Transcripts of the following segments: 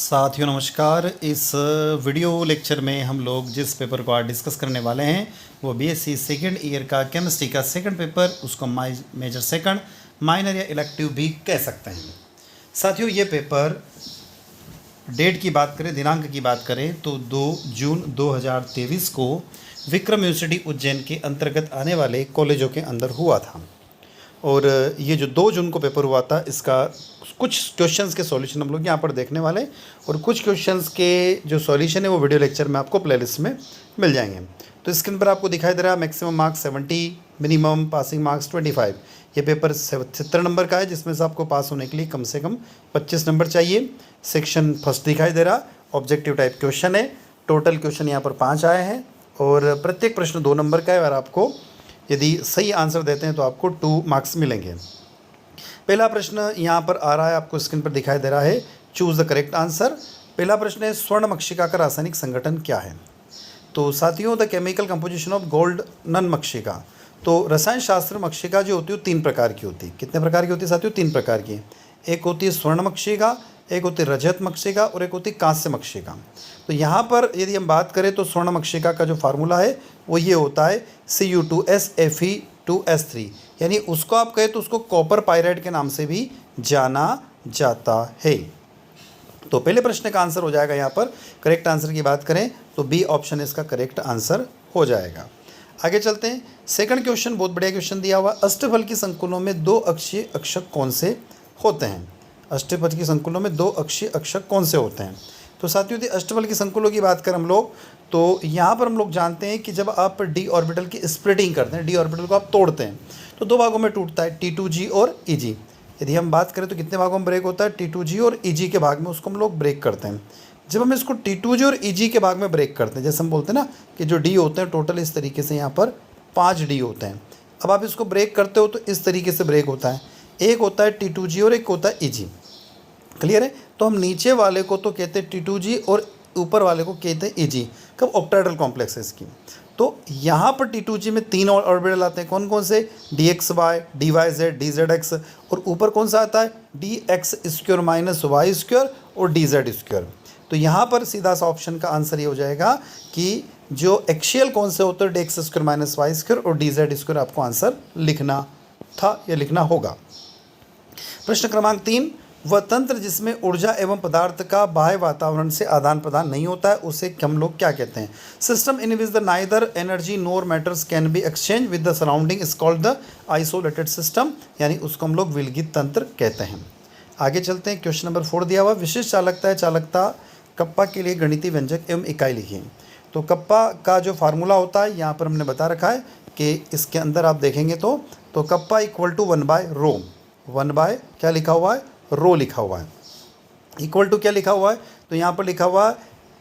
साथियों नमस्कार। इस वीडियो लेक्चर में हम लोग जिस पेपर को आज डिस्कस करने वाले हैं वो बीएससी सेकेंड ईयर का केमिस्ट्री का सेकंड पेपर, उसको मेजर सेकंड, माइनर या इलेक्टिव भी कह सकते हैं। साथियों ये पेपर डेट की बात करें, दिनांक की बात करें तो 2 जून 2023 को विक्रम यूनिवर्सिटी उज्जैन के अंतर्गत आने वाले कॉलेजों के अंदर हुआ था। और ये जो 2 जून को पेपर हुआ था, इसका कुछ क्वेश्चंस के सॉल्यूशन हम लोग यहाँ पर देखने वाले हैं और कुछ क्वेश्चंस के जो सॉल्यूशन है वो वीडियो लेक्चर में आपको प्लेलिस्ट में मिल जाएंगे। तो स्क्रीन पर आपको दिखाई दे रहा है maximum marks 70, minimum passing marks 25। ये पेपर 70 नंबर का है, जिसमें से आपको पास होने के लिए कम से कम 25 नंबर चाहिए। सेक्शन फर्स्ट दिखाई दे रहा, ऑब्जेक्टिव टाइप क्वेश्चन है। टोटल क्वेश्चन यहाँ पर 5 आए हैं और प्रत्येक प्रश्न 2 नंबर का है और आपको यदि सही आंसर देते हैं तो आपको 2 मार्क्स मिलेंगे। पहला प्रश्न यहाँ पर आ रहा है, आपको स्क्रीन पर दिखाई दे रहा है, चूज़ द करेक्ट आंसर। पहला प्रश्न है, स्वर्ण मक्षिका का रासायनिक संगठन क्या है? तो साथियों the chemical composition of gold नन मक्षिका। तो रसायन शास्त्र मक्षिका जो होती है 3 प्रकार की होती है। कितने प्रकार की होती है साथियों? 3 प्रकार की। एक होती है स्वर्ण मक्षिका, एक होती है रजत मक्षिका और एक होती है कांस्य मक्षिका। तो यहाँ पर यदि हम बात करें तो स्वर्ण मक्षिका का जो फार्मूला है वो ये होता है Cu2SFe2S3, यानी उसको आप कहें तो उसको कॉपर पायराइड के नाम से भी जाना जाता है। तो पहले प्रश्न का आंसर हो जाएगा यहाँ पर, करेक्ट आंसर की बात करें तो बी ऑप्शन इसका करेक्ट आंसर हो जाएगा। आगे चलते हैं। सेकंड क्वेश्चन बहुत बढ़िया क्वेश्चन दिया हुआ, अष्टफल की संकुलों में 2 अक्षीय अक्षक कौन से होते हैं? अष्टफल की संकुलों में 2 अक्षीय अक्षक कौन से होते हैं? तो साथियों यदि अष्टफल की संकुलों की बात करें हम लोग तो यहाँ पर हम लोग जानते हैं कि जब आप डी ऑर्बिटल की स्प्लिटिंग करते हैं, डी ऑर्बिटल को आप तोड़ते हैं तो 2 भागों में टूटता है, T2G और EG। यदि हम बात करें तो कितने भागों में ब्रेक होता है? T2G और EG के भाग में उसको हम लोग ब्रेक करते हैं। जब हम इसको T2G और EG के भाग में ब्रेक करते हैं, जैसे हम बोलते हैं ना कि जो D होते हैं टोटल इस तरीके से यहाँ पर 5 D होते हैं। अब आप इसको ब्रेक करते हो तो इस तरीके से ब्रेक होता है, एक होता है T2G और एक होता है EG। क्लियर है? तो हम नीचे वाले को तो कहते हैं T2G और ऊपर वाले को कहते हैं EG। कब? ऑक्टाहेड्रल कॉम्प्लेक्स है इसकी। तो यहाँ पर T2G में 3 ऑर्बिटल आते हैं, कौन कौन से? DXY, DYZ, DZX, और ऊपर कौन सा आता है? DX² माइनस Y² और DZ²। तो यहाँ पर सीधा सा ऑप्शन का आंसर ये हो जाएगा कि जो एक्शियल कौन से होते हैं DX² माइनस Y² और DZ² आपको आंसर लिखना था या लिखना होगा। प्रश्न क्रमांक 3, वह तंत्र जिसमें ऊर्जा एवं पदार्थ का बाह्य वातावरण से आदान प्रदान नहीं होता है उसे हम लोग क्या कहते हैं? System in which the neither energy nor matters can be exchange with the surrounding is called the isolated system, यानी उसको हम लोग विलगित तंत्र कहते हैं। आगे चलते हैं। क्वेश्चन नंबर 4 दिया हुआ, विशिष्ट चालकता है चालकता कप्पा के लिए गणितीय व्यंजक एवं इकाई लिखिए। तो कप्पा का जो फार्मूला होता है यहाँ पर हमने बता रखा है कि इसके अंदर आप देखेंगे तो कप्पा इक्वल टू 1/ρ, 1 क्या लिखा हुआ है? रो लिखा हुआ है। इक्वल टू क्या लिखा हुआ है? तो यहाँ पर लिखा हुआ है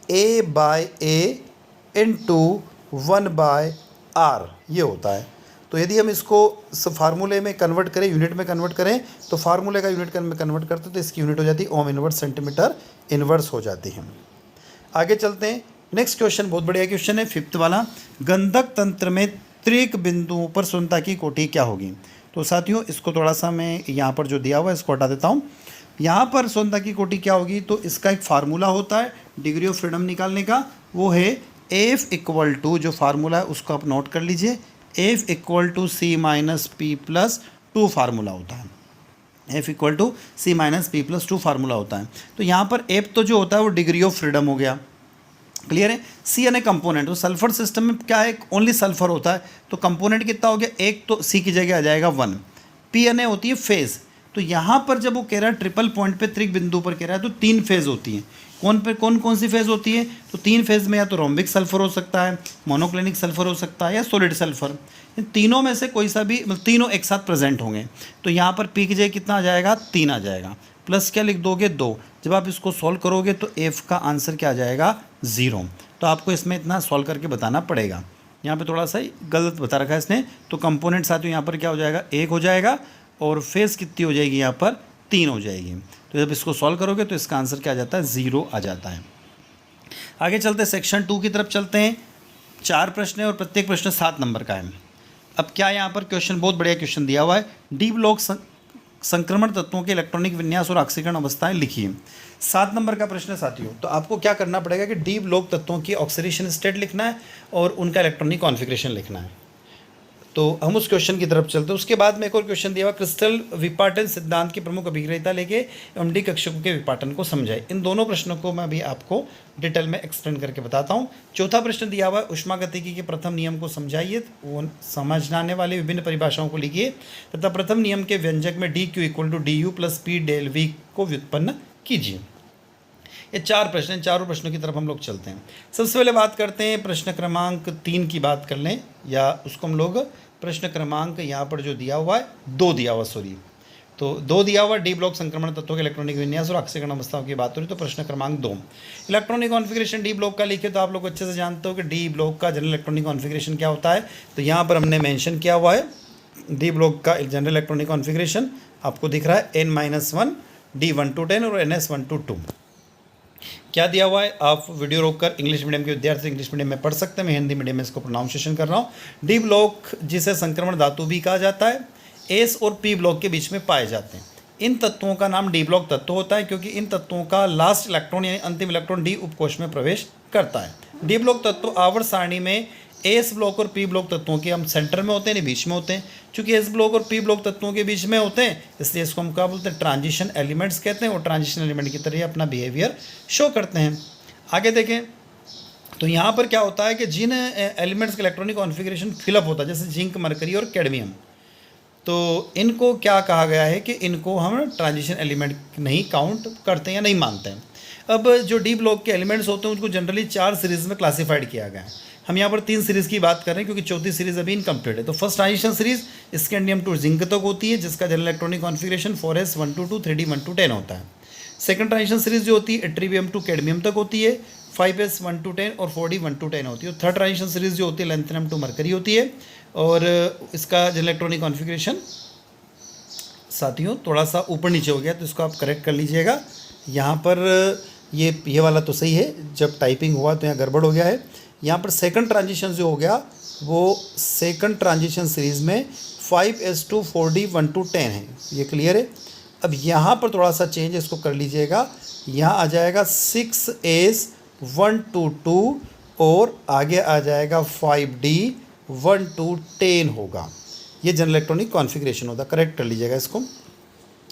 A/A इंटू 1/r, ये होता है। तो यदि हम इसको फार्मूले में कन्वर्ट करें, यूनिट में कन्वर्ट करें, तो फार्मूले का यूनिट में कन्वर्ट करते तो इसकी यूनिट हो जाती है ओम इनवर्स सेंटीमीटर इनवर्स हो जाती है। आगे चलते हैं। नेक्स्ट क्वेश्चन बहुत बढ़िया क्वेश्चन है, 5th वाला, गंधक तंत्र में त्रिक बिंदुओं पर शून्यता की कोटि क्या होगी? तो साथियों इसको थोड़ा सा मैं यहाँ पर जो दिया हुआ है इसको हटा देता हूँ। यहाँ पर शून्यता की कोटि क्या होगी? तो इसका एक फार्मूला होता है डिग्री ऑफ फ्रीडम निकालने का, वो है F इक्वल टू, जो फार्मूला है उसको आप नोट कर लीजिए, F equal to C-P+2 formula होता है। F equal to C-P+2 formula होता है। तो यहाँ पर F तो जो होता है वो डिग्री ऑफ फ्रीडम हो गया, क्लियर है। सी यानी कंपोनेंट, तो सल्फर सिस्टम में क्या है? ओनली सल्फर होता है, तो कंपोनेंट कितना हो गया? एक, तो सी की जगह आ जाएगा 1। पी यानी होती है फेज। तो यहाँ पर जब वो कह रहा है ट्रिपल पॉइंट पे त्रिक बिंदु पर कह रहा है तो 3 फेज होती हैं। कौन कौन सी फेज होती है? तो 3 फेज में या तो रोम्बिक सल्फर हो सकता है, मोनोक्लिनिक सल्फर हो सकता है या सॉलिड सल्फर। इन तीनों में से कोई सा भी, मतलब तीनों एक साथ प्रेजेंट होंगे। तो यहाँ पर पी की जगह कितना आ जाएगा? 3 आ जाएगा, प्लस क्या लिख दोगे? 2। जब आप इसको सॉल्व करोगे तो एफ का आंसर क्या आ जाएगा? 0। तो आपको इसमें इतना सॉल्व करके बताना पड़ेगा। यहाँ पे थोड़ा सा गलत बता रखा है इसने। तो कंपोनेंट साथियों यहाँ पर क्या हो जाएगा? 1 हो जाएगा और फेस कितनी हो जाएगी? यहाँ पर 3 हो जाएगी। तो जब इसको सॉल्व करोगे तो इसका आंसर क्या आ जाता है? 0 आ जाता है। आगे चलते सेक्शन 2 की तरफ चलते हैं। 4 प्रश्न है और प्रत्येक प्रश्न 7 नंबर का है। अब क्या यहाँ पर क्वेश्चन, बहुत बढ़िया क्वेश्चन दिया हुआ है, डी ब्लॉक संक्रमण तत्वों के इलेक्ट्रॉनिक विन्यास और ऑक्सीकरण अवस्थाएं लिखिए। 7 नंबर का प्रश्न है साथियों। तो आपको क्या करना पड़ेगा कि डी ब्लॉक तत्वों की ऑक्सीडेशन स्टेट लिखना है और उनका इलेक्ट्रॉनिक कॉन्फ़िगरेशन लिखना है। तो हम उस क्वेश्चन की तरफ चलते हैं। उसके बाद में एक और क्वेश्चन दिया हुआ, क्रिस्टल विपाटन सिद्धांत की प्रमुख अभिक्रियता लेके एमडी कक्षकों के विपाटन को समझाए। इन दोनों प्रश्नों को मैं अभी आपको डिटेल में एक्सप्लेन करके बताता हूँ। चौथा प्रश्न दिया हुआ है, ऊष्मागतिकी के प्रथम नियम को समझाइए। वो समझ आने वाली विभिन्न परिभाषाओं को लिखिए तथा प्रथम नियम के व्यंजक में D Q equal to D U plus P del V को व्युत्पन्न कीजिए। ये 4 प्रश्न, चारों प्रश्नों की तरफ हम लोग चलते हैं। सबसे पहले बात करते हैं प्रश्न क्रमांक 3 की बात कर लें, या उसको हम लोग प्रश्न क्रमांक यहाँ पर जो दिया हुआ है 2 दिया हुआ, सॉरी, तो 2 दिया हुआ डी ब्लॉक संक्रमण तत्वों के इलेक्ट्रॉनिक विन्यास और ऑक्सीकरण अवस्थाओं की बात हो रही। तो प्रश्न क्रमांक 2 इलेक्ट्रॉनिक कॉन्फ़िगरेशन डी ब्लॉक का लिखे। तो आप लोग अच्छे से जानते हो कि डी ब्लॉक का जनरल इलेक्ट्रॉनिक कॉन्फ़िगरेशन क्या होता है। तो यहाँ पर हमने मेंशन किया हुआ है डी ब्लॉक का जनरल इलेक्ट्रॉनिक कॉन्फ़िगरेशन आपको दिख रहा है n-1 D1 to 10 और NS1 to 2। क्या दिया हुआ है, आप वीडियो रोककर इंग्लिश मीडियम के विद्यार्थी इंग्लिश मीडियम में पढ़ सकते हैं। मैं हिंदी मीडियम में इसको प्रोनाउंसिएशन कर रहा हूँ। डी ब्लॉक जिसे संक्रमण धातु भी कहा जाता है, एस और पी ब्लॉक के बीच में पाए जाते हैं। इन तत्वों का नाम डी ब्लॉक तत्व होता है क्योंकि इन तत्वों का लास्ट इलेक्ट्रॉन यानी अंतिम इलेक्ट्रॉन डी उपकोष में प्रवेश करता है। डी ब्लॉक तत्व आवर्त सारणी में एस ब्लॉक और पी ब्लॉक तत्वों के हम सेंटर में होते हैं, नहीं बीच में होते हैं। चूंकि एस ब्लॉक और पी ब्लॉक तत्वों के बीच में होते हैं इसलिए इसको हम क्या बोलते हैं, ट्रांजिशन एलिमेंट्स कहते हैं। और ट्रांजिशन एलिमेंट की तरह अपना बिहेवियर शो करते हैं। आगे देखें तो यहाँ पर क्या होता है कि जिन एलिमेंट्स का इलेक्ट्रॉनिक कॉन्फ़िगरेशन फिलअप होता है, जैसे जिंक, मरकरी और कैडमियम, तो इनको क्या कहा गया है कि इनको हम ट्रांजिशन एलिमेंट नहीं काउंट करते हैं या नहीं मानते हैं। अब जो डी ब्लॉक के एलिमेंट्स होते हैं उनको जनरली 4 सीरीज़ में क्लासीफाइड किया गया है। हम यहाँ पर 3 सीरीज़ की बात कर रहे हैं क्योंकि चौथी सीरीज़ अभी इनकम्प्लीट है। तो first transition series scandium to zinc तक होती है, जिसका general electronic configuration 4s1 to 2 3d1 to 10 होता है। सेकंड ट्रांजिशन सीरीज़ जो होती है एट्रीबियम टू कैडमियम तक होती है, 5s1 to 10 और 4d1 to 10 होती है। और थर्ड ट्रांजिशन सीरीज़ जो होती है लैंथेनम टू मरकरी होती है और इसका जनरल इलेक्ट्रॉनिक कॉन्फ़िगरेशन साथियों थोड़ा सा ऊपर नीचे हो गया, तो इसको आप करेक्ट कर लीजिएगा। यहाँ पर ये वाला तो सही है, जब टाइपिंग हुआ तो यहाँ गड़बड़ हो गया है। यहाँ पर सेकंड ट्रांजिशन जो हो गया वो सेकंड ट्रांजिशन सीरीज़ में 5s2 4d1 to 10 है, ये क्लियर है। अब यहाँ पर थोड़ा सा चेंज इसको कर लीजिएगा, यहाँ आ जाएगा 6s1 to 2 और आगे आ जाएगा 5d1 to 10 होगा। ये जनरल इलेक्ट्रॉनिक कॉन्फ़िगरेशन होता है, करेक्ट कर लीजिएगा इसको।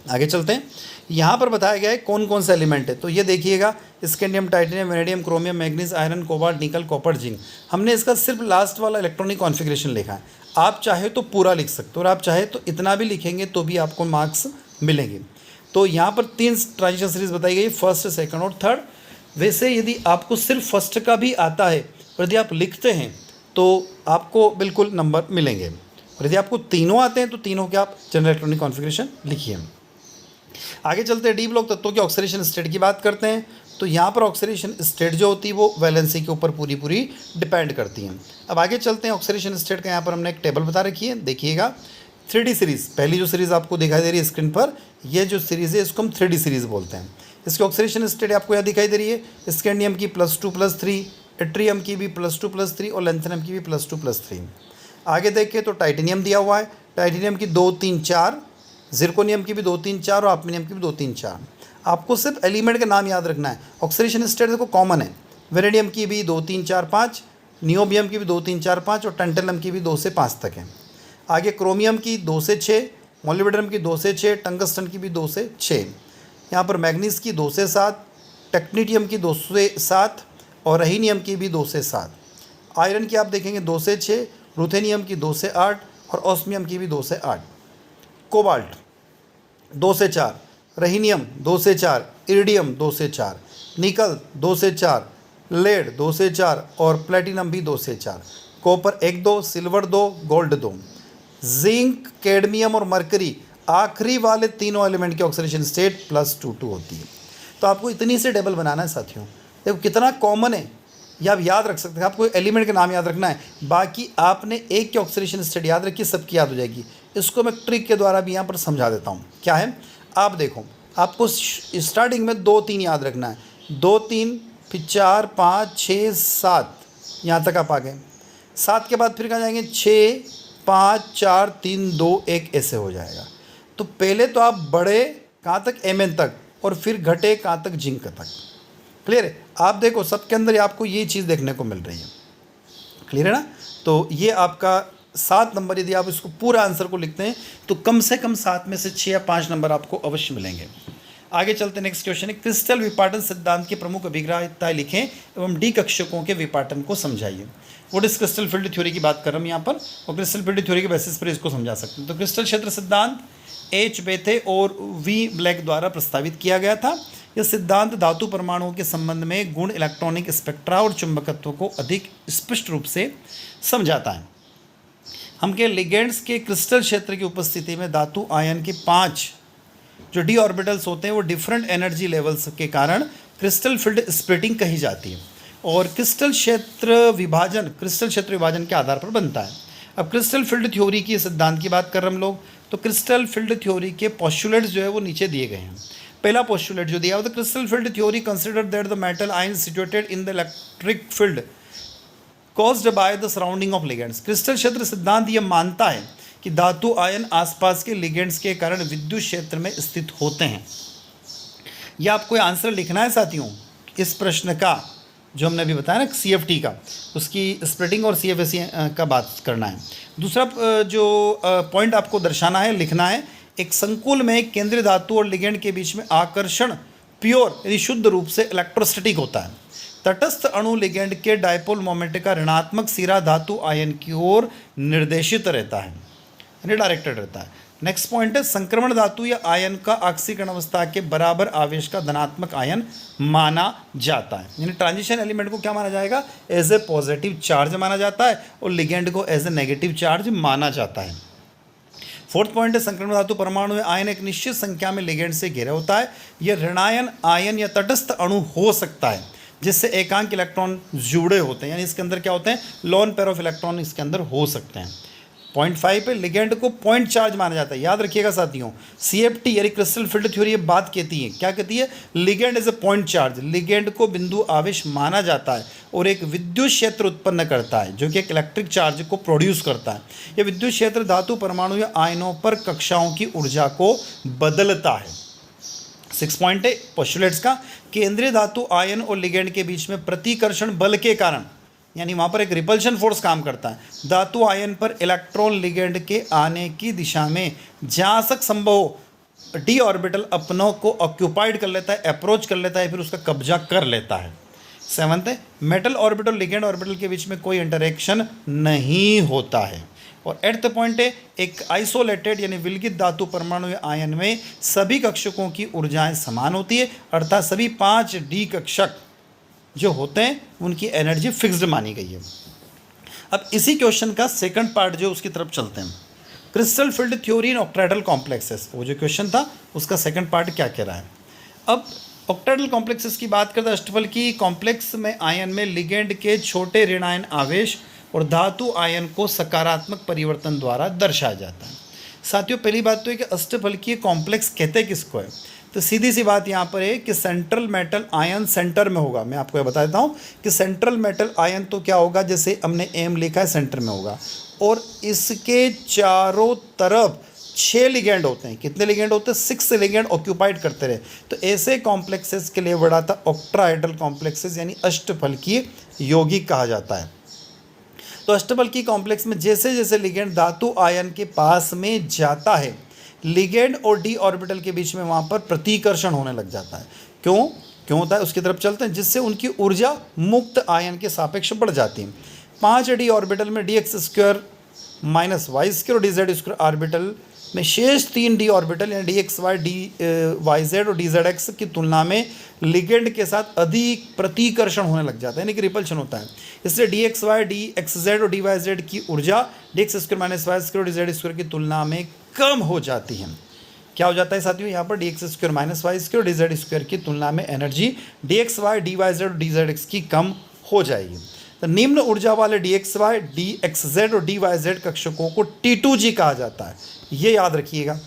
आगे चलते हैं। यहाँ पर बताया गया है कौन कौन सा एलिमेंट है। तो ये देखिएगा scandium, titanium, vanadium, chromium, manganese, iron, cobalt, निकल, कॉपर, जिंक। हमने इसका सिर्फ लास्ट वाला इलेक्ट्रॉनिक कॉन्फ़िगरेशन लिखा है। आप चाहे तो पूरा लिख सकते हो और आप चाहे तो इतना भी लिखेंगे तो भी आपको मार्क्स मिलेंगे। तो यहाँ पर 3 ट्रांजिशन सीरीज़ बताई गई, फर्स्ट, सेकंड और थर्ड। वैसे यदि आपको सिर्फ फर्स्ट का भी आता है और यदि आप लिखते हैं तो आपको बिल्कुल नंबर मिलेंगे, और यदि आपको तीनों आते हैं तो तीनों के आप जनरल इलेक्ट्रॉनिक कॉन्फ़िगरेशन लिखिए। आगे चलते हैं, डी ब्लॉक तत्वों के ऑक्सीडेशन स्टेट की बात करते हैं। तो यहाँ पर ऑक्सीडेशन स्टेट जो होती है वो वैलेंसी के ऊपर पूरी डिपेंड करती हैं। अब आगे चलते हैं, ऑक्सीडेशन स्टेट का यहाँ पर हमने एक टेबल बता रखी है, देखिएगा। 3D सीरीज़, पहली जो सीरीज़ आपको दिखाई दे रही है स्क्रीन पर, ये जो सीरीज़ है इसको हम 3D सीरीज़ बोलते हैं। इसकी ऑक्सीडेशन स्टेट आपको यहाँ दिखाई दे रही है, स्कैंडियम की +2 + 3, एट्रियम की भी +2 + 3 और लैंथेनम की भी +2 + 3। आगे देखिए तो टाइटेनियम दिया हुआ है, टाइटेनियम की 2 3 4, जिरकोनियम की भी 2 3 4 और ऑफ्मिनियम की भी 2 3 4। आपको सिर्फ एलिमेंट का नाम याद रखना है। ऑक्सीडेशन स्टेट देखो कॉमन है, वेनेडियम की भी 2 3 4 5, नियोबियम की भी 2 3 4 5 और टंटेलम की भी 2 से 5 तक है। आगे क्रोमियम की 2 से 6, मोलिब्डेनम की 2 से 6, टंगस्टन की भी 2 से 6। यहाँ पर मैग्नीज की 2 से 7, टेक्नीटियम की 2 से 7 और रहीनियम की भी 2 से 7। आयरन की आप देखेंगे 2 से 6, रुथेनियम की 2 से 8 और ऑस्मियम की भी 2 से 8। कोबाल्ट 2 से 4, रहीनियम 2 से 4, इरिडियम 2 से 4, निकल 2 से 4, लेड 2 से 4 और प्लेटिनम भी 2 से 4। Copper 1 2, silver 2, gold 2। Zinc, cadmium और मरकरी आखिरी वाले तीनों एलिमेंट की ऑक्सीडेशन स्टेट +2 2 होती है। तो आपको इतनी से टेबल बनाना है साथियों। देखो कितना कॉमन है, ये आप याद रख सकते हैं। आपको एलिमेंट का नाम याद रखना है, बाकी आपने एक की ऑक्सीडेशन स्टेट याद रखी, सबकी याद हो जाएगी। इसको मैं ट्रिक के द्वारा भी यहाँ पर समझा देता हूँ। क्या है, आप देखो, आपको स्टार्टिंग में 2 3 याद रखना है, 2 3 फिर 4 5 6 7, यहाँ तक आप आ गए। 7 के बाद फिर कहाँ जाएंगे, 6 5 4 3 2 1, ऐसे हो जाएगा। तो पहले तो आप बढ़े कहाँ तक, Mn तक, और फिर घटे कहाँ तक, जिंक तक। क्लियर है? आप देखो सबके अंदर आपको ये चीज़ देखने को मिल रही है। क्लियर है ना? तो ये आपका 7 नंबर, यदि आप इसको पूरा आंसर को लिखते हैं तो कम से कम 7 में से 6 या 5 नंबर आपको अवश्य मिलेंगे। आगे चलते, नेक्स्ट क्वेश्चन है, क्रिस्टल विपाटन सिद्धांत की प्रमुख अभिग्राह्यताएं लिखें एवं डी कक्षकों के विपाटन को समझाइए। What is crystal field theory की बात कर रहा हूँ यहाँ पर, और क्रिस्टल फील्ड थ्योरी के बेसिस पर इसको समझा सकते हैं। तो क्रिस्टल क्षेत्र सिद्धांत H बेथे और V ब्लैक द्वारा प्रस्तावित किया गया था। यह सिद्धांत धातु परमाणुओं के संबंध में गुण, इलेक्ट्रॉनिक स्पेक्ट्रा और चुंबकत्व को अधिक स्पष्ट रूप से समझाता है। हम के लिगेंड्स के क्रिस्टल क्षेत्र की उपस्थिति में धातु आयन के 5 जो डी ऑर्बिटल्स होते हैं वो डिफरेंट एनर्जी लेवल्स के कारण क्रिस्टल फील्ड स्प्लिटिंग कही जाती है, और क्रिस्टल क्षेत्र विभाजन के आधार पर बनता है। अब क्रिस्टल फील्ड थ्योरी की सिद्धांत की बात कर रहे हैं हम लोग, तो क्रिस्टल फील्ड थ्योरी के पोस्टुलेट्स जो है वो नीचे दिए गए हैं। पहला पोस्टुलेट जो दिया हुआ था, crystal field theory consider that the metal ion situated in the electric field caused by the surrounding of ligands. Crystal क्षेत्र सिद्धांत यह मानता है कि धातु आयन आसपास के लिगेंड्स के कारण विद्युत क्षेत्र में स्थित होते हैं। यह आपको आंसर लिखना है साथियों इस प्रश्न का, जो हमने अभी बताया ना CFT का, उसकी स्प्लिटिंग और CFSE का बात करना है। दूसरा जो पॉइंट आपको दर्शाना है, लिखना है, एक संकुल में केंद्रीय धातु और लिगेंड के बीच में आकर्षण प्योर यानी शुद्ध रूप से इलेक्ट्रोस्टैटिक होता है। तटस्थ अणु लिगेंड के डायपोल मोमेंट का ऋणात्मक सिरा धातु आयन की ओर निर्देशित रहता है, यानी डायरेक्टेड रहता है। नेक्स्ट पॉइंट है, संक्रमण धातु या आयन का ऑक्सीकरण अवस्था के बराबर आवेश का धनात्मक आयन माना जाता है, यानी ट्रांजिशन एलिमेंट को क्या माना जाएगा, एज ए पॉजिटिव चार्ज माना जाता है, और लिगेंड को एज ए नेगेटिव चार्ज माना जाता है। फोर्थ पॉइंट है, संक्रमण धातु परमाणु में आयन एक निश्चित संख्या में लिगेंड से घिरा होता है। यह ऋणायन आयन या तटस्थ अणु हो सकता है जिससे एकांक इलेक्ट्रॉन जुड़े होते हैं, यानी इसके अंदर क्या होते हैं, लोन पेयर ऑफ इलेक्ट्रॉन इसके अंदर हो सकते हैं। पॉइंट 5 पे, लिगेंड को पॉइंट चार्ज माना जाता है। याद रखिएगा साथियों, CFT यानी क्रिस्टल फील्ड थ्योरी ये बात कहती है, क्या कहती है, ligand is a point charge, ligand को बिंदु आवेश माना जाता है और एक विद्युत क्षेत्र उत्पन्न करता है जो कि एक इलेक्ट्रिक चार्ज को प्रोड्यूस करता है। यह विद्युत क्षेत्र धातु परमाणु या आयनों पर कक्षाओं की ऊर्जा को बदलता है। 6 पॉइंट है पोस्टुलेट्स का, केंद्रीय धातु आयन और लिगेंड के बीच में प्रतिकर्षण बल के कारण, यानी वहाँ पर एक रिपल्शन फोर्स काम करता है, धातु आयन पर इलेक्ट्रॉन लिगेंड के आने की दिशा में जहाँ तक संभव हो डी ऑर्बिटल अपनों को ऑक्यूपाइड कर लेता है, अप्रोच कर लेता है, फिर उसका कब्जा कर लेता है। 7th है, मेटल ऑर्बिटल लिगेंड ऑर्बिटल के बीच में कोई इंटरेक्शन नहीं होता है। और 8th पॉइंट है, एक आइसोलेटेड यानी विलगित धातु परमाणु या आयन में सभी कक्षकों की ऊर्जाएं समान होती है, अर्थात सभी 5 डी कक्षक जो होते हैं उनकी एनर्जी फिक्स्ड मानी गई है। अब इसी क्वेश्चन का सेकंड पार्ट जो उसकी तरफ चलते हैं, crystal field theory in octahedral complexes, वो जो क्वेश्चन था उसका सेकंड पार्ट क्या कह रहा है। अब ऑक्टाहेड्रल कॉम्प्लेक्सेस की बात करते हैं, अष्टफल की कॉम्प्लेक्स में आयन में लिगेंड के छोटे ऋणायन आवेश और धातु आयन को सकारात्मक परिवर्तन द्वारा दर्शाया जाता है। साथियों पहली बात तो है कि अष्टफलकीय कॉम्प्लेक्स कहते किसको है, तो सीधी सी बात यहाँ पर है कि सेंट्रल मेटल आयन सेंटर में होगा। मैं आपको ये बता देता हूँ कि सेंट्रल मेटल आयन तो क्या होगा, जैसे हमने एम लिखा है सेंटर में होगा, और इसके चारों तरफ 6 लिगेंड होते हैं। कितने लिगेंड होते हैं, 6 लिगेंड ऑक्यूपाइड करते रहे। तो ऐसे कॉम्प्लेक्सेस के लिए बड़ा था ऑक्टाहेड्रल कॉम्प्लेक्सेस, यानी अष्टफलकीय यौगिक कहा जाता है। तो अष्टफलकीय कॉम्प्लेक्स में जैसे जैसे लिगेंड धातु आयन के पास में जाता है, लिगेंड और डी ऑर्बिटल के बीच में वहाँ पर प्रतिकर्षण होने लग जाता है। क्यों होता है उसकी तरफ चलते हैं, जिससे उनकी ऊर्जा मुक्त आयन के सापेक्ष बढ़ जाती है। 5 डी ऑर्बिटल में dx² माइनस y² और dz² ऑर्बिटल में शेष 3 डी ऑर्बिटल यानी dxy, dyz और dzx की तुलना में लिगेंड के साथ अधिक प्रतिकर्षण होने लग जाता है, यानी कि रिपल्शन होता है। इसलिए dxy, dxz और dyz की ऊर्जा dx² माइनस y² और dz² की तुलना में कम हो जाती है। क्या हो जाता है साथियों, यहाँ पर dx² माइनस y² और dz² की तुलना में एनर्जी dxy, dyz और dzx की कम हो जाएगी। तो निम्न ऊर्जा वाले dxy, dxz और dyz कक्षकों को T2G कहा जाता है, ये याद रखिएगा।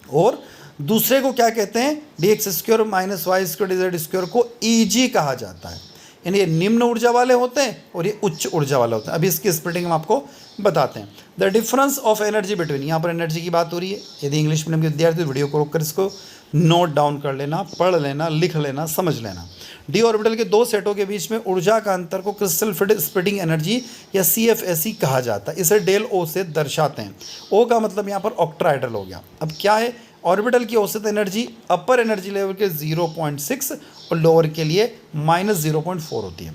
और दूसरे को क्या कहते हैं, dx² माइनस y² dz² को EG कहा जाता है, यानी ये निम्न ऊर्जा वाले होते हैं और ये उच्च ऊर्जा वाले होते हैं। अभी इसकी स्प्लिटिंग हम आपको बताते हैं। The difference of energy between, यहाँ पर एनर्जी की बात हो रही है। यदि इंग्लिश मीडियम के विद्यार्थी वीडियो को रोककर इसको नोट डाउन कर लेना, पढ़ लेना, लिख लेना, समझ लेना। डी ऑर्बिटल के दो सेटों के बीच में ऊर्जा का अंतर को क्रिस्टल स्प्लिटिंग एनर्जी या CFSE कहा जाता है। इसे डेल O से दर्शाते हैं। O का मतलब यहाँ पर ऑक्ट्राइडल हो गया। अब क्या है, ऑर्बिटल की औसत एनर्जी अपर एनर्जी लेवल के 0.6 और लोअर के लिए -0.4 होती है।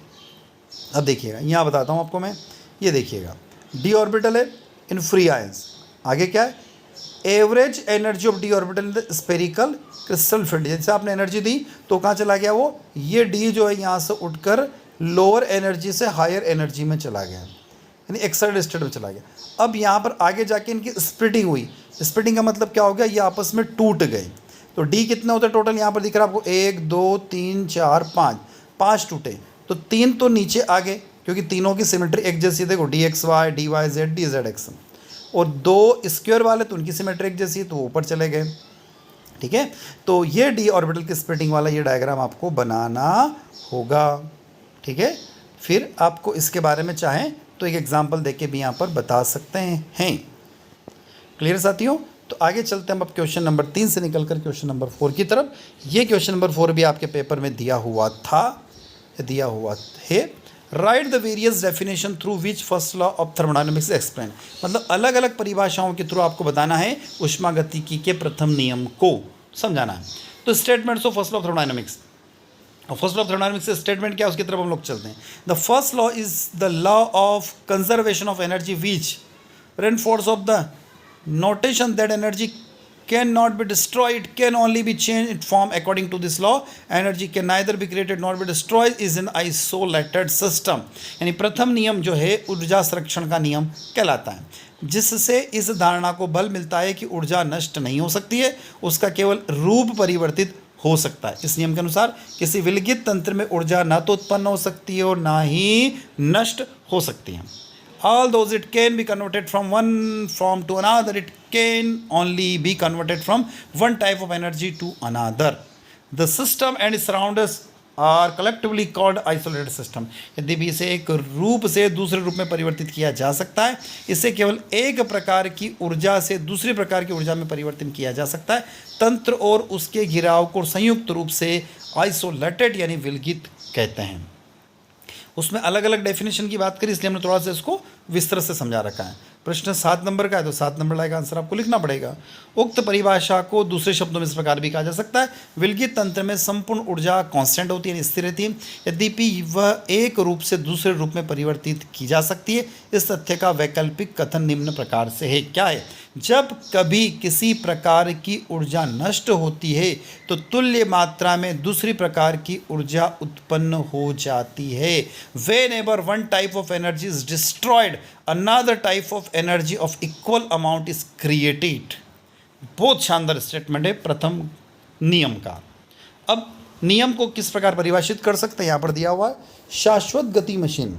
अब देखिएगा, यहाँ बताता हूँ आपको मैं, ये देखिएगा डी ऑर्बिटल है इन फ्री आयंस। आगे क्या है, average energy of D orbital in the spherical crystal field. जैसे आपने एनर्जी दी तो कहाँ चला गया वो, ये डी जो है यहाँ से उठकर लोअर एनर्जी से हायर एनर्जी में चला गया, यानी एक्साइटेड स्टेट में चला गया। अब यहाँ पर आगे जाके इनकी स्प्लिटिंग हुई। स्प्लिटिंग का मतलब क्या हो गया, ये आपस में टूट गए। तो डी कितने होते हैं टोटल, यहाँ पर दिख रहा है आपको 1 2 3 4 5, 5 टूटे। तो 3 तो नीचे आ गए क्योंकि तीनों की सिमेट्री एक जैसी, देखो DXY DYZ DZX, और 2 स्क्वायर वाले तो उनकी सिमेट्री एक जैसी, तो ऊपर चले गए। ठीक है, तो ये डी ऑर्बिटल की स्प्लिटिंग वाला ये डायग्राम आपको बनाना होगा। ठीक है, फिर आपको इसके बारे में चाहें तो एक एग्जांपल देके भी यहाँ पर बता सकते हैं। क्लियर साथियों, तो आगे चलते हैं हम अब क्वेश्चन नंबर 3 से निकलकर क्वेश्चन नंबर 4 की तरफ। ये क्वेश्चन नंबर 4 भी आपके पेपर में दिया हुआ है। Right the various definition through which first law of thermodynamics explain. मतलब अलग अलग परिभाषाओं के थ्रू आपको बताना है ऊष्मागतिकी के प्रथम नियम को समझाना है। तो statements of first law of thermodynamics, first law of thermodynamics से स्टेटमेंट क्या है उसकी तरफ हम लोग चलते हैं। The first law is the law of conservation of energy which reinforce of the notation that energy cannot be destroyed, can only be changed form. According to this law, energy can neither be created nor be destroyed is an isolated system। यानी प्रथम नियम जो है ऊर्जा संरक्षण का नियम कहलाता है, जिससे इस धारणा को बल मिलता है कि ऊर्जा नष्ट नहीं हो सकती है, उसका केवल रूप परिवर्तित हो सकता है। इस नियम के अनुसार किसी विलगित तंत्र में ऊर्जा न तो उत्पन्न हो सकती है और ना ही नष्ट हो सकती है। Although it can be converted from one form to another, it can only be converted from one type of energy to another. The system and its surroundings are collectively called isolated system। यदि भी इसे एक रूप से दूसरे रूप में परिवर्तित किया जा सकता है, इसे केवल एक प्रकार की ऊर्जा से दूसरी प्रकार की ऊर्जा में परिवर्तन किया जा सकता है। तंत्र और उसके घिराव को संयुक्त रूप से आइसोलेटेड यानी विलगित कहते हैं। उसमें अलग अलग डेफिनेशन की बात करी, इसलिए हमने थोड़ा सा इसको विस्तृत से समझा रखा है। प्रश्न 7 नंबर का है तो 7 नंबर लाएगा आंसर आपको लिखना पड़ेगा। उक्त परिभाषा को दूसरे शब्दों में इस प्रकार भी कहा जा सकता है, विलगित तंत्र में संपूर्ण ऊर्जा कांस्टेंट होती है, स्थिर रहती है, यद्यपि वह एक रूप से दूसरे रूप में परिवर्तित की जा सकती है। इस तथ्य का वैकल्पिक कथन निम्न प्रकार से है। क्या है, जब कभी किसी प्रकार की ऊर्जा नष्ट होती है तो तुल्य मात्रा में दूसरी प्रकार की ऊर्जा उत्पन्न हो जाती है। Whenever one type of energy is destroyed, another type of energy of equal amount is created। बहुत शानदार स्टेटमेंट है प्रथम नियम का। अब नियम को किस प्रकार परिभाषित कर सकते हैं, यहाँ पर दिया हुआ है, शाश्वत गति मशीन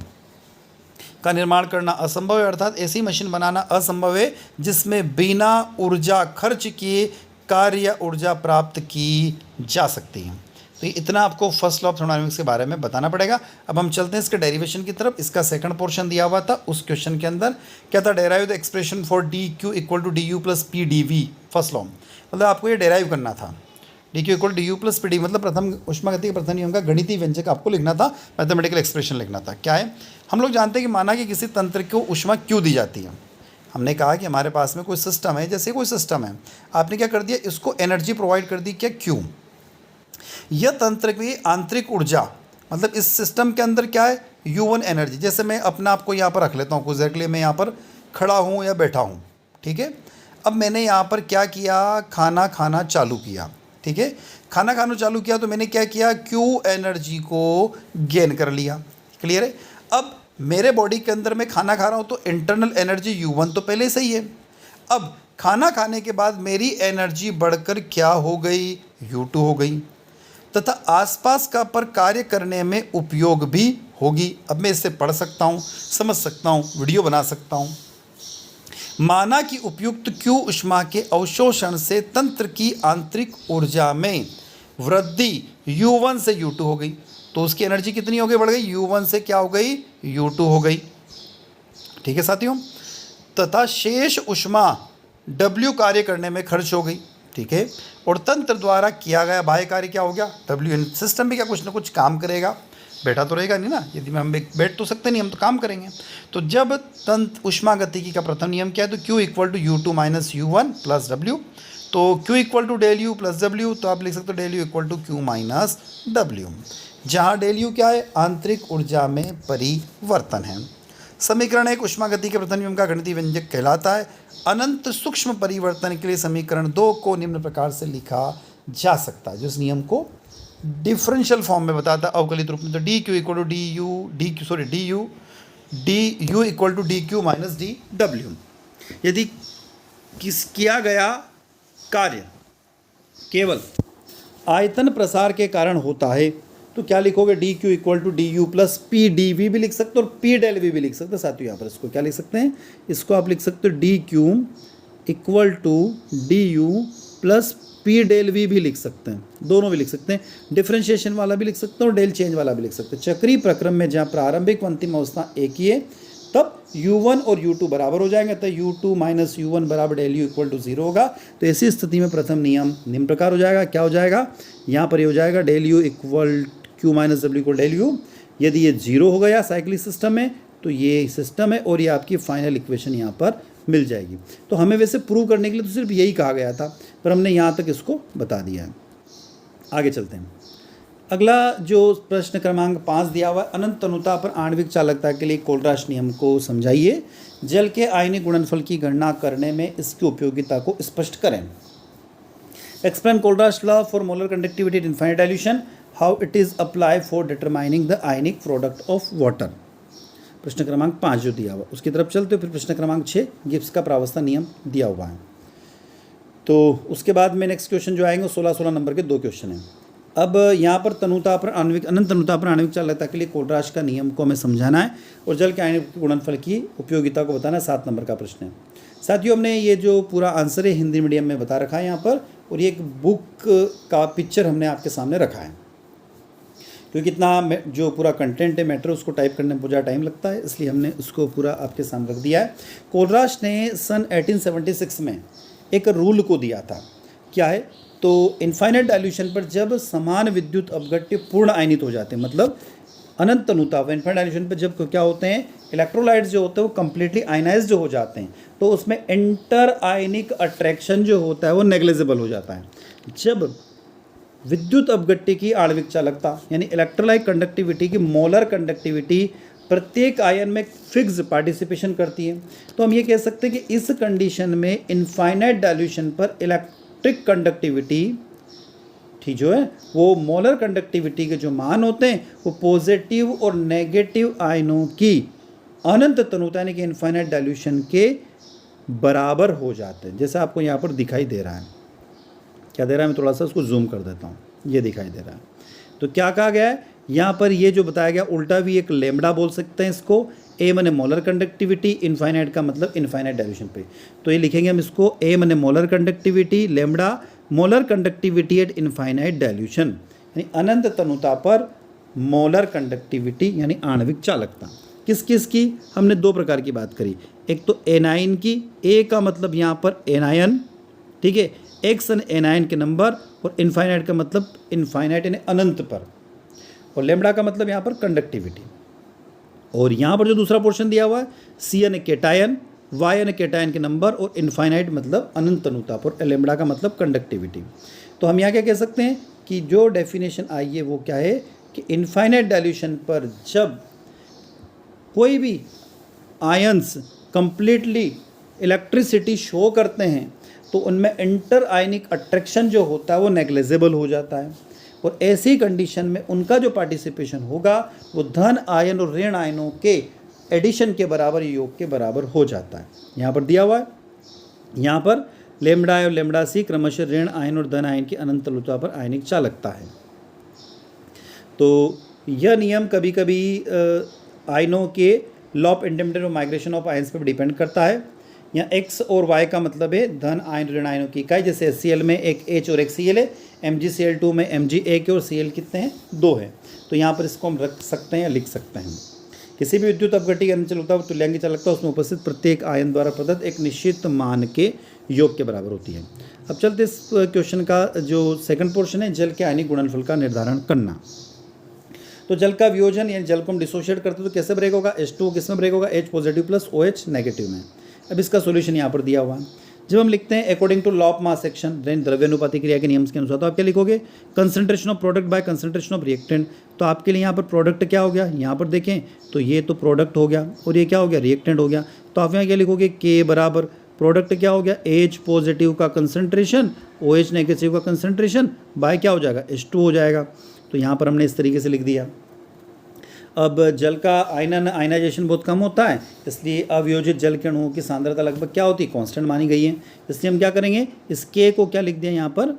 का निर्माण करना असंभव है, अर्थात ऐसी मशीन बनाना असंभव है जिसमें बिना ऊर्जा खर्च किए कार्य या ऊर्जा प्राप्त की जा सकती है। तो इतना आपको फर्स्ट लॉ ऑफ थर्मोडायनेमिक्स के बारे में बताना पड़ेगा। अब हम चलते हैं इसके डेरिवेशन की तरफ। इसका सेकंड पोर्शन दिया हुआ था, उस क्वेश्चन के अंदर क्या था, derive the expression for DQ equal to DU plus PdV। First law मतलब आपको ये डेराइव करना था, DQ equal DU plus PD, मतलब प्रथम ऊष्मागतिकी के प्रथम नियम का गणितीय व्यंजक आपको लिखना था, मैथमेटिकल एक्सप्रेशन लिखना था। क्या है, हम लोग जानते हैं कि माना कि किसी तंत्र को ऊष्मा क्यों दी जाती है। हमने कहा कि हमारे पास में कोई सिस्टम है, जैसे कोई सिस्टम है, आपने क्या कर दिया, इसको एनर्जी प्रोवाइड कर दी। क्या, क्यों, यह तंत्र की आंतरिक ऊर्जा, मतलब इस सिस्टम के अंदर क्या है, U1 एनर्जी। जैसे मैं अपना आपको यहाँ पर रख लेता हूँ, कुछ देर के लिए मैं यहाँ पर खड़ा हूँ या बैठा हूँ, ठीक है। अब मैंने यहाँ पर क्या किया, खाना खाना चालू किया, ठीक है। खाना खाना चालू किया तो मैंने क्या किया, Q एनर्जी को गेन कर लिया। क्लियर है। अब मेरे बॉडी के अंदर मैं खाना खा रहा हूँ तो इंटरनल एनर्जी U1 तो पहले से ही है। अब खाना खाने के बाद मेरी एनर्जी बढ़कर क्या हो गई, U2 हो गई, तथा आसपास का पर कार्य करने में उपयोग भी होगी। अब मैं इससे पढ़ सकता हूँ, समझ सकता हूँ, वीडियो बना सकता हूँ। माना कि उपयुक्त Q ऊष्मा के अवशोषण से तंत्र की आंतरिक ऊर्जा में वृद्धि U1 से U2 हो गई। तो उसकी एनर्जी कितनी हो गई, बढ़ गई, U1 से क्या हो गई, U2 हो गई। ठीक है साथियों, तथा शेष ऊष्मा W कार्य करने में खर्च हो गई। ठीक है, और तंत्र द्वारा किया गया बाह्य कार्य क्या हो गया, W। सिस्टम भी क्या कुछ ना कुछ काम करेगा, बैठा तो रहेगा नहीं ना, यदि हम बैठ तो सकते नहीं, हम तो काम करेंगे। तो जब तंत्र ऊष्मागतिकी का प्रथम नियम क्या है, तो Q equal to U2 minus U1 plus W। तो Q equal to del U plus W, तो आप लिख सकते हो del U equal to Q minus W, जहाँ डेल U क्या है, आंतरिक ऊर्जा में परिवर्तन है। समीकरण एक ऊष्मागति के प्रथम नियम का गणितीय व्यंजक कहलाता है। अनंत सूक्ष्म परिवर्तन के लिए समीकरण 2 को निम्न प्रकार से लिखा जा सकता है, जिस नियम को डिफरेंशियल फॉर्म में बताता है, अवकलित रूप में। तो D Q equal to D U equal to D Q minus D W. यदि किया गया कार्य केवल आयतन प्रसार के कारण होता है तो क्या लिखोगे, D Q equal to D U plus P D V भी लिख सकते हो और पी डेल वी भी लिख सकते हो। साथियों यहाँ पर इसको क्या लिख सकते हैं, इसको आप लिख सकते हो D Q equal to D U plus P del V भी लिख सकते हैं, दोनों भी लिख सकते हैं। डिफरेंशिएशन वाला भी लिख सकते हैं और डेल चेंज वाला भी लिख सकते हैं। चक्रीय प्रक्रम में जहाँ प्रारंभिक व अंतिम अवस्था एक ही है, तब U1 और U2 बराबर हो जाएंगे, तो U2 माइनस U1 बराबर डेल यू इक्वल टू 0 होगा। तो ऐसी स्थिति में प्रथम नियम निम्न प्रकार हो जाएगा, क्या हो जाएगा, यहाँ पर ये हो जाएगा del U equal Q minus W equal del U. यदि ये 0 हो गया साइक्लिक सिस्टम में तो ये सिस्टम है और ये आपकी फाइनल इक्वेशन यहाँ पर मिल जाएगी। तो हमें वैसे प्रूव करने के लिए तो सिर्फ यही कहा गया था, पर हमने यहाँ तक इसको बता दिया है। आगे चलते हैं। अगला जो प्रश्न क्रमांक 5 दिया हुआ है, अनंत तनुता पर आणविक चालकता के लिए कोलराश नियम को समझाइए। जल के आयनिक गुणनफल की गणना करने में इसकी उपयोगिता को स्पष्ट करें। Explain Kohlrausch law for molar conductivity in infinite dilution, how it is apply for determining the ionic product of water. प्रश्न क्रमांक 5 जो दिया हुआ उसकी तरफ चलते हो। फिर प्रश्न क्रमांक 6 गिब्स का प्रावस्था नियम दिया हुआ है। तो उसके बाद में नेक्स्ट क्वेश्चन जो आएंगे 16 नंबर के 2 क्वेश्चन हैं। अब यहाँ पर तनुता पर आणविक अनंत तनुता पर आणविक चालकता के लिए कोलराश का नियम को हमें समझाना है और जल के आयनिक गुणनफल की उपयोगिता को बताना है। 7 नंबर का प्रश्न है। साथियों हमने ये जो पूरा आंसर है हिंदी मीडियम में बता रखा है यहाँ पर, और ये एक बुक का पिक्चर हमने आपके सामने रखा है, क्योंकि इतना जो पूरा कंटेंट है मैटर उसको टाइप करने में बहुत ज़्यादा टाइम लगता है, इसलिए हमने उसको पूरा आपके सामने रख दिया है। कोलराश ने सन 1876 में एक रूल को दिया था, क्या है, तो इनफाइनाइट डाइल्यूशन पर जब समान विद्युत अपघट्य पूर्ण आयनित हो जाते हैं, मतलब अनंत तनुता पर इनफाइनाइट डाइल्यूशन पर जब क्या होते हैं, इलेक्ट्रोलाइट्स जो होते हैं वो कम्प्लीटली आयनाइज्ड हो जाते हैं, तो उसमें इंटर आयनिक अट्रैक्शन जो होता है वो नेग्लिजिबल हो जाता है। जब विद्युत अपघट्य की आणविक चालकता यानी इलेक्ट्रोलाइट कंडक्टिविटी की मोलर कंडक्टिविटी प्रत्येक आयन में फिक्स पार्टिसिपेशन करती है, तो हम ये कह सकते हैं कि इस कंडीशन में इनफाइनाइट डाइल्यूशन पर इलेक्ट्रिक कंडक्टिविटी ठीक जो है वो मोलर कंडक्टिविटी के जो मान होते हैं वो पॉजिटिव और नेगेटिव आयनों की अनंत तनुता यानी कि इनफाइनाइट डाइल्यूशन के बराबर हो जाते हैं। जैसा आपको यहाँ पर दिखाई दे रहा है, क्या दे रहा है, मैं थोड़ा सा उसको जूम कर देता हूँ, ये दिखाई दे रहा है। तो क्या कहा गया है यहाँ पर, ये जो बताया गया उल्टा भी एक लेमडा बोल सकते हैं इसको। ए मने मोलर कंडक्टिविटी, इनफाइनाइट का मतलब इनफाइनाइट डाइल्यूशन पे, तो ये लिखेंगे हम इसको ए मने molar conductivity, lambda molar conductivity eight infinite dilution, यानी अनंत तनुता पर मोलर कंडक्टिविटी यानी आणविक चालकता। किस किस की, हमने 2 प्रकार की बात करी, एक तो एनायन की, ए का मतलब यहाँ पर एनायन, ठीक है, एक्स एनायन के नंबर, और इनफाइनाइट का मतलब इनफाइनाइट यानी अनंत पर, और लेमडा का मतलब यहाँ पर कंडक्टिविटी। और यहाँ पर जो दूसरा पोर्शन दिया हुआ है C N cation, Y N cation के नंबर, और इनफाइनाइट मतलब अनंत तनुता पर, लेमडा का मतलब कंडक्टिविटी। तो हम यहाँ क्या कह सकते हैं कि जो डेफिनेशन आई है वो क्या है कि इनफाइनाइट डाइल्यूशन पर जब कोई भी आयंस कंप्लीटली इलेक्ट्रिसिटी शो करते हैं तो उनमें इंटर आयनिक अट्रैक्शन जो होता है वो नेग्लिजिबल हो जाता है, और ऐसी कंडीशन में उनका जो पार्टिसिपेशन होगा वो धन आयन और ऋण आयनों के एडिशन के बराबर, योग के बराबर हो जाता है। यहाँ पर दिया हुआ है, यहाँ पर लेमडा और लेमडा सी क्रमशः ऋण आयन और धन आयन की अनंत तनुता पर आयनिक चालकता है। तो यह नियम कभी कभी आयनों के law of independent migration of ions पर डिपेंड करता है। यहाँ एक्स और वाई का मतलब है धन आयन ऋण आयनों की इकाई, जैसे HCl में एक H और एक Cl है, MgCl2 में Mg एक है और Cl कितने हैं, 2 है। तो यहाँ पर इसको हम रख सकते हैं या लिख सकते हैं। किसी भी विद्युत अपघट्य अंचल होता है तुल्यांकी चालकता उसमें उपस्थित प्रत्येक आयन द्वारा प्रदत्त एक निश्चित मान के योग के बराबर होती है। अब चलते इस क्वेश्चन का जो सेकंड पोर्शन है, जल के आयनिक गुणनफल का निर्धारण करना। तो जल का वियोजन यानी जल को हम डिसोशिएट करते हैं तो कैसे ब्रेक होगा, H2O किस में ब्रेक होगा, H positive plus OH negative में। अब इसका सोल्यूशन यहाँ पर दिया हुआ है। जब हम लिखते हैं according to law of mass action द्रव्यानुपाती क्रिया के नियम के अनुसार, तो आप क्या लिखोगे, concentration of product by concentration of reactant. तो आपके लिए यहाँ पर प्रोडक्ट क्या हो गया, यहाँ पर देखें तो ये तो प्रोडक्ट हो गया और ये क्या हो गया, रिएक्टेंट हो गया। तो आप यहाँ क्या लिखोगे, K बराबर प्रोडक्ट क्या हो गया, H पॉजिटिव का कंसंट्रेशन OH नेगेटिव का कंसंट्रेशन बाय क्या हो जाएगा, H2 हो जाएगा। तो यहाँ पर हमने इस तरीके से लिख दिया। अब जल का आयनाइजेशन बहुत कम होता है, इसलिए अवियोजित जल के अणुओं की सांद्रता लगभग क्या होती है, कांस्टेंट मानी गई है। इसलिए हम क्या करेंगे, इस K को क्या लिख दिया यहाँ पर,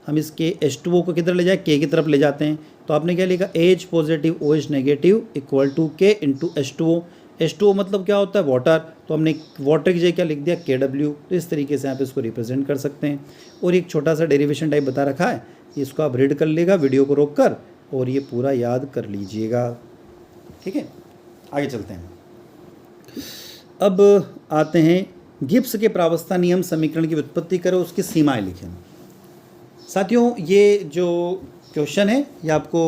हम इस H2O को किधर ले जाए, K की तरफ ले जाते हैं। तो आपने क्या लिखा, H positive OH negative equal to K into H2O। H2O मतलब क्या होता है, वाटर। तो हमने वाटर की जगह क्या लिख दिया, KW। तो इस तरीके से आप इसको रिप्रेजेंट कर सकते हैं। और एक छोटा सा डेरिवेशन टाइप बता रखा है, इसको आप रीड कर लेगा वीडियो को रोक कर और ये पूरा याद कर लीजिएगा। ठीक है, आगे चलते हैं। अब आते हैं गिब्स के प्रावस्था नियम समीकरण की व्युत्पत्ति करो, उसकी सीमाएं लिखें। साथियों ये जो क्वेश्चन है ये आपको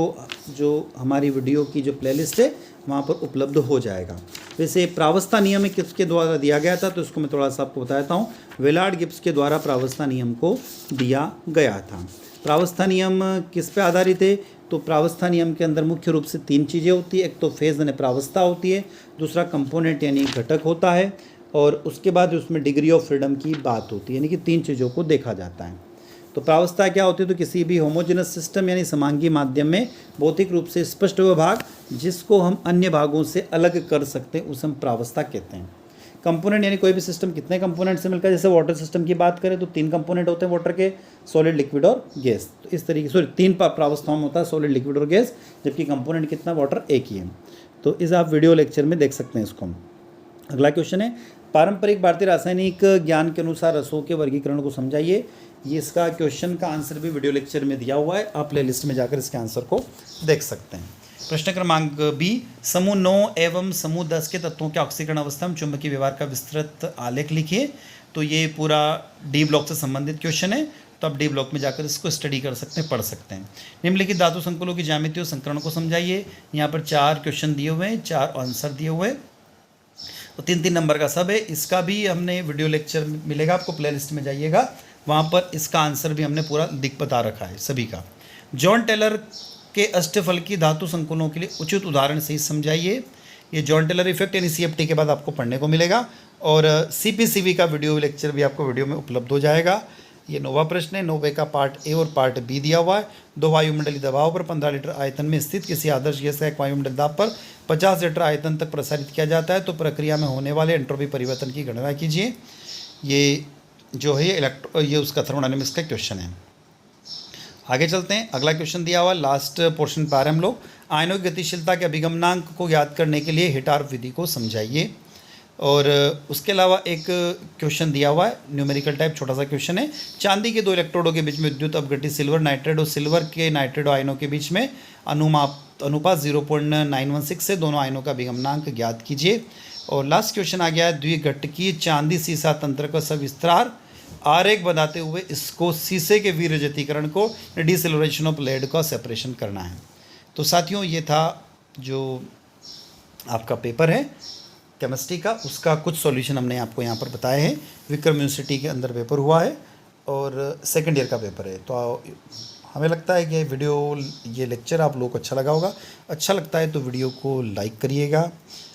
जो हमारी वीडियो की जो प्लेलिस्ट है वहाँ पर उपलब्ध हो जाएगा। वैसे प्रावस्था नियम किसके द्वारा दिया गया था, तो इसको मैं थोड़ा सा आपको बताता हूँ। विलार्ड गिब्स के द्वारा प्रावस्था नियम को दिया गया था। प्रावस्था नियम किस पे आधारित है, तो प्रावस्था नियम के अंदर मुख्य रूप से 3 चीज़ें होती है। एक तो फेज यानी प्रावस्था होती है, दूसरा कंपोनेंट यानी घटक होता है, और उसके बाद उसमें डिग्री ऑफ फ्रीडम की बात होती है, यानी कि 3 चीज़ों को देखा जाता है। तो प्रावस्था क्या होती है, तो किसी भी होमोजेनस सिस्टम यानी समांगी माध्यम में भौतिक रूप से स्पष्ट हुआ भाग जिसको हम अन्य भागों से अलग कर सकते हैं उसे हम प्रावस्था कहते हैं। कंपोनेंट यानी कोई भी सिस्टम कितने कंपोनेंट से मिलकर, जैसे वाटर सिस्टम की बात करें तो 3 कंपोनेंट होते हैं वाटर के, सॉलिड, लिक्विड और गैस। तो इस तरीके से 3 प्रावस्थाओं में होता है, सॉलिड, लिक्विड और गैस, जबकि कंपोनेंट कितना, वाटर एक ही है। तो इस आप वीडियो लेक्चर में देख सकते हैं इसको। अगला क्वेश्चन है, पारंपरिक भारतीय रासायनिक ज्ञान के अनुसार रसों के वर्गीकरण को समझाइए। ये इसका क्वेश्चन का आंसर भी वीडियो लेक्चर में दिया हुआ है, आप प्ले लिस्ट में जाकर इसके आंसर को देख सकते हैं। प्रश्न क्रमांक B, समूह 9 एवं समूह 10 के तत्वों के ऑक्सीकरण अवस्था में चुंबकीय व्यवहार का विस्तृत आलेख लिखिए। तो ये पूरा D ब्लॉक से संबंधित क्वेश्चन है, तो आप D ब्लॉक में जाकर इसको स्टडी कर सकते हैं, पढ़ सकते हैं। निम्नलिखित धातु संकुलों की ज्यामिति और संकरण को समझाइए। यहाँ पर 4 क्वेश्चन दिए हुए हैं, 4 आंसर दिए हुए हैं, तो 3-3 नंबर का सब है। इसका भी हमने वीडियो लेक्चर मिलेगा आपको, प्ले लिस्ट में जाइएगा, वहाँ पर इसका आंसर भी हमने पूरा बता रखा है सभी का। जॉन टेलर के अष्टफल की धातु संकुलों के लिए उचित उदाहरण से ही समझाइए। ये जॉन टेलर इफेक्ट यानी CFT के बाद आपको पढ़ने को मिलेगा, और CPCV का वीडियो लेक्चर भी आपको वीडियो में उपलब्ध हो जाएगा। ये नोवा प्रश्न है, नोवे का पार्ट A और पार्ट B दिया हुआ है। 2 वायुमंडलीय दबाव पर 15 लीटर आयतन में स्थित किसी आदर्श गैस का एक वायुमंडलीय दाब पर 50 लीटर आयतन तक प्रसारित किया जाता है, तो प्रक्रिया में होने वाले एंट्रोपी परिवर्तन की गणना कीजिए। ये जो है ये उसका थर्मोडायनेमिक्स का क्वेश्चन है। आगे चलते हैं, अगला क्वेश्चन दिया हुआ, लास्ट पोर्शन पा रहे हम लोग। आयनों की गतिशीलता के अभिगमनांक को ज्ञात करने के लिए हिटार्फ विधि को समझाइए। और उसके अलावा एक क्वेश्चन दिया हुआ है, न्यूमेरिकल टाइप छोटा सा क्वेश्चन है। चांदी के 2 इलेक्ट्रोडों के बीच में विद्युत अपघट्य सिल्वर नाइट्रेट और सिल्वर के नाइट्रेट आयनों के बीच में अनुपात 0.916 से दोनों आयनों का अभिगमनांक ज्ञात कीजिए। और लास्ट क्वेश्चन आ गया है, द्विघटकीय चांदी सीसा तंत्र का सविस्तार आरेख बनाते हुए इसको शीशे के विरजतीकरण को डिसिल्वरेशन ऑफ लेड का सेपरेशन करना है। तो साथियों ये था जो आपका पेपर है केमिस्ट्री का, उसका कुछ सॉल्यूशन हमने आपको यहाँ पर बताए हैं। विक्रम यूनिवर्सिटी के अंदर पेपर हुआ है और सेकंड ईयर का पेपर है। तो हमें लगता है कि ये लेक्चर आप लोगों को अच्छा लगा होगा। अच्छा लगता है तो वीडियो को लाइक करिएगा,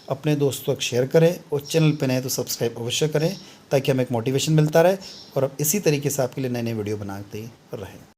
अपने दोस्तों तक शेयर करें, और चैनल पे नए तो सब्सक्राइब अवश्य करें, ताकि हमें एक मोटिवेशन मिलता रहे और अब इसी तरीके से आपके लिए नए नए वीडियो बनाते रहें।